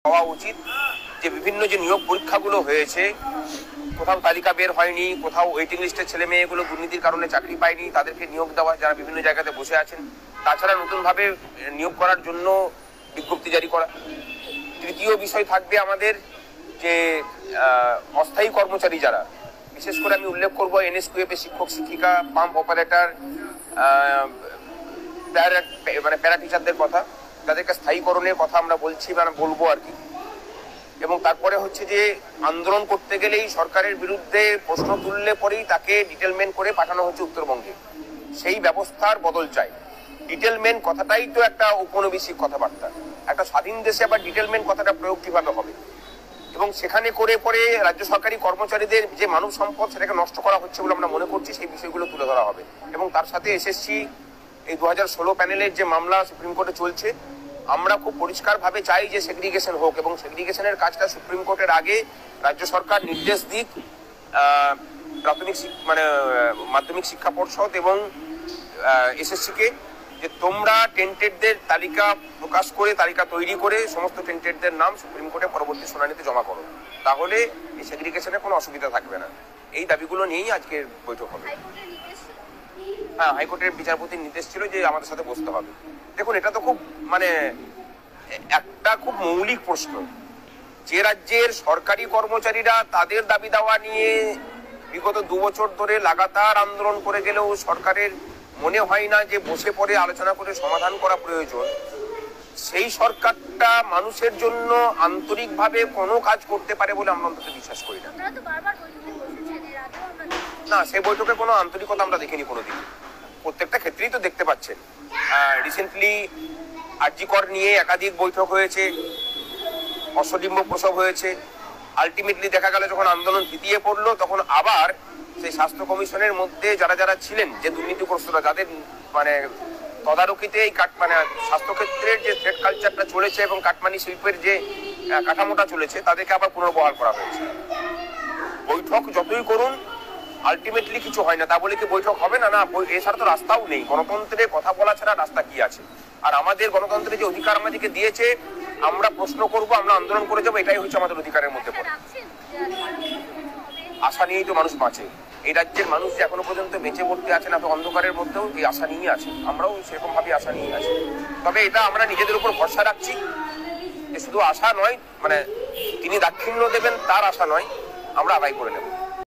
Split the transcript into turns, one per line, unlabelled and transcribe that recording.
হওয়া উচিত যে বিভিন্ন যে নিয়োগ পরীক্ষাগুলো হয়েছে, কোথাও তালিকা বের হয়নি, কোথাও ওয়েটিং লিস্টের ছেলে মেয়েগুলো দুর্নীতির কারণে চাকরি পায়নি, তাদেরকে নিয়োগ দেওয়া, যারা বিভিন্ন জায়গাতে বসে আছেন। তাছাড়া নতুনভাবে নিয়োগ করার জন্য বিজ্ঞপ্তি জারি করা। তৃতীয় বিষয় থাকবে আমাদের যে অস্থায়ী কর্মচারী যারা, বিশেষ করে আমি উল্লেখ করবো NSQF শিক্ষক শিক্ষিকা, পাম্প অপারেটর, মানে প্যারা টিচারদের কথা, তাদেরকে স্থায়ীকরণের কথা আমরা বলছি বা বলবো আর কি। এবং তারপরে হচ্ছে যে আন্দোলন করতে গেলেই সরকারের বিরুদ্ধে প্রশ্ন তুললে পরেই তাকে ডিটেলমেন্ট করে পাঠানো হচ্ছে উত্তরবঙ্গে, সেই ব্যবস্থার বদল চাই। ডিটেলমেন্ট কথাটাই তো একটা ঔপনিবেশিক কথাবার্তা। একটা স্বাধীন দেশে আবার ডিটেলমেন্ট কথাটা প্রয়োগ কিভাবে হবে? এবং সেখানে করে পরে রাজ্য সরকারি কর্মচারীদের যে মানব সম্পদ সেটাকে নষ্ট করা হচ্ছে বলে আমরা মনে করছি, সেই বিষয়গুলো তুলে ধরা হবে। এবং তার সাথে SSC এই 2016 প্যানেলের যে মামলা সুপ্রিম কোর্টে চলছে, আমরা খুব পরিষ্কারভাবে চাই যে সেগ্রিগেশন হোক, এবং সেগ্রিগেশনের কাজটা সুপ্রিম কোর্টের আগে রাজ্য সরকার নির্দেশ দিক প্রাথমিক মানে মাধ্যমিক শিক্ষা পর্ষদ এবং SSC-কে, যে তোমরা টেন্টেডদের তালিকা প্রকাশ করে, তালিকা তৈরি করে সমস্ত টেন্টেডদের নাম সুপ্রিম কোর্টে পরবর্তী শুনানিতে জমা করো, তাহলে এই সেগ্রিগেশনে কোনো অসুবিধা থাকবে না। এই দাবিগুলো নিয়েই আজকের বৈঠক হবে। হ্যাঁ, হাইকোর্টের বিচারপতির নির্দেশ ছিল যে আমাদের সাথে বসতে হবে। দেখুন, এটা তো খুব মানে একটা খুব মৌলিক প্রশ্ন। যে রাজ্যের সরকারি কর্মচারীরা তাদের দাবি দাওয়া নিয়ে বিগত 2 বছর ধরে লাগাতার আন্দোলন করে গেলেও সরকারের মনে হয় না যে বসে পড়ে আলোচনা করে সমাধান করা প্রয়োজন, সেই সরকারটা মানুষের জন্য আন্তরিকভাবে কোনো কাজ করতে পারে বলে আমরা অন্তত বিশ্বাস করি না। না, সেই বৈঠকে কোনো আন্তরিকতা আমরা দেখিনি কোনোদিন। প্রত্যেকটা ক্ষেত্রেই তো দেখতে পাচ্ছেন, রিসেন্টলি আরজিকর নিয়ে একাধিক বৈঠক হয়েছে, অশ্বডিম্ব প্রসব হয়েছে। আলটিমেটলি দেখা গেল যখন আন্দোলন থিতিয়ে পড়লো, তখন আবার সেই স্বাস্থ্য কমিশনের মধ্যে যারা যারা ছিলেন, যে দুর্নীতিগ্রস্তরা, যাদের মানে তদারকিতে এই মানে স্বাস্থ্যক্ষেত্রের যে থ্রেড কালচারটা চলেছে এবং কাটমানি শিল্পের যে কাঠামোটা চলেছে, তাদেরকে আবার পুনর্বহাল করা হয়েছে। বৈঠক যতই করুন, আলটিমেটলি কিছু হয় না। তা বলে কি বৈঠক হবে না? না, এছাড়া তো রাস্তাও নেই। গণতন্ত্রে কথা বলা ছাড়া রাস্তা কি আছে? আর আমাদের গণতন্ত্রের যে অধিকার আমাদেরকে দিয়েছে, আমরা প্রশ্ন করব, আমরা আন্দোলন করে যাবো, এটাই হচ্ছে আমাদের অধিকারের মধ্যে পড়ে। আশা নিয়েই তো মানুষ বাঁচে। এই রাজ্যের মানুষ যে এখনো পর্যন্ত বেঁচে পড়তে আছেন এত অন্ধকারের মধ্যেও, এই আশা নিয়ে আছে। আমরাও সেরকম ভাবে আশা নিয়ে আছি। তবে এটা আমরা নিজেদের উপর ভরসা রাখছি যে শুধু আশা নয়, মানে তিনি দাক্ষিণ্য দেবেন তার আশা নয়, আমরা আদায় করে নেব।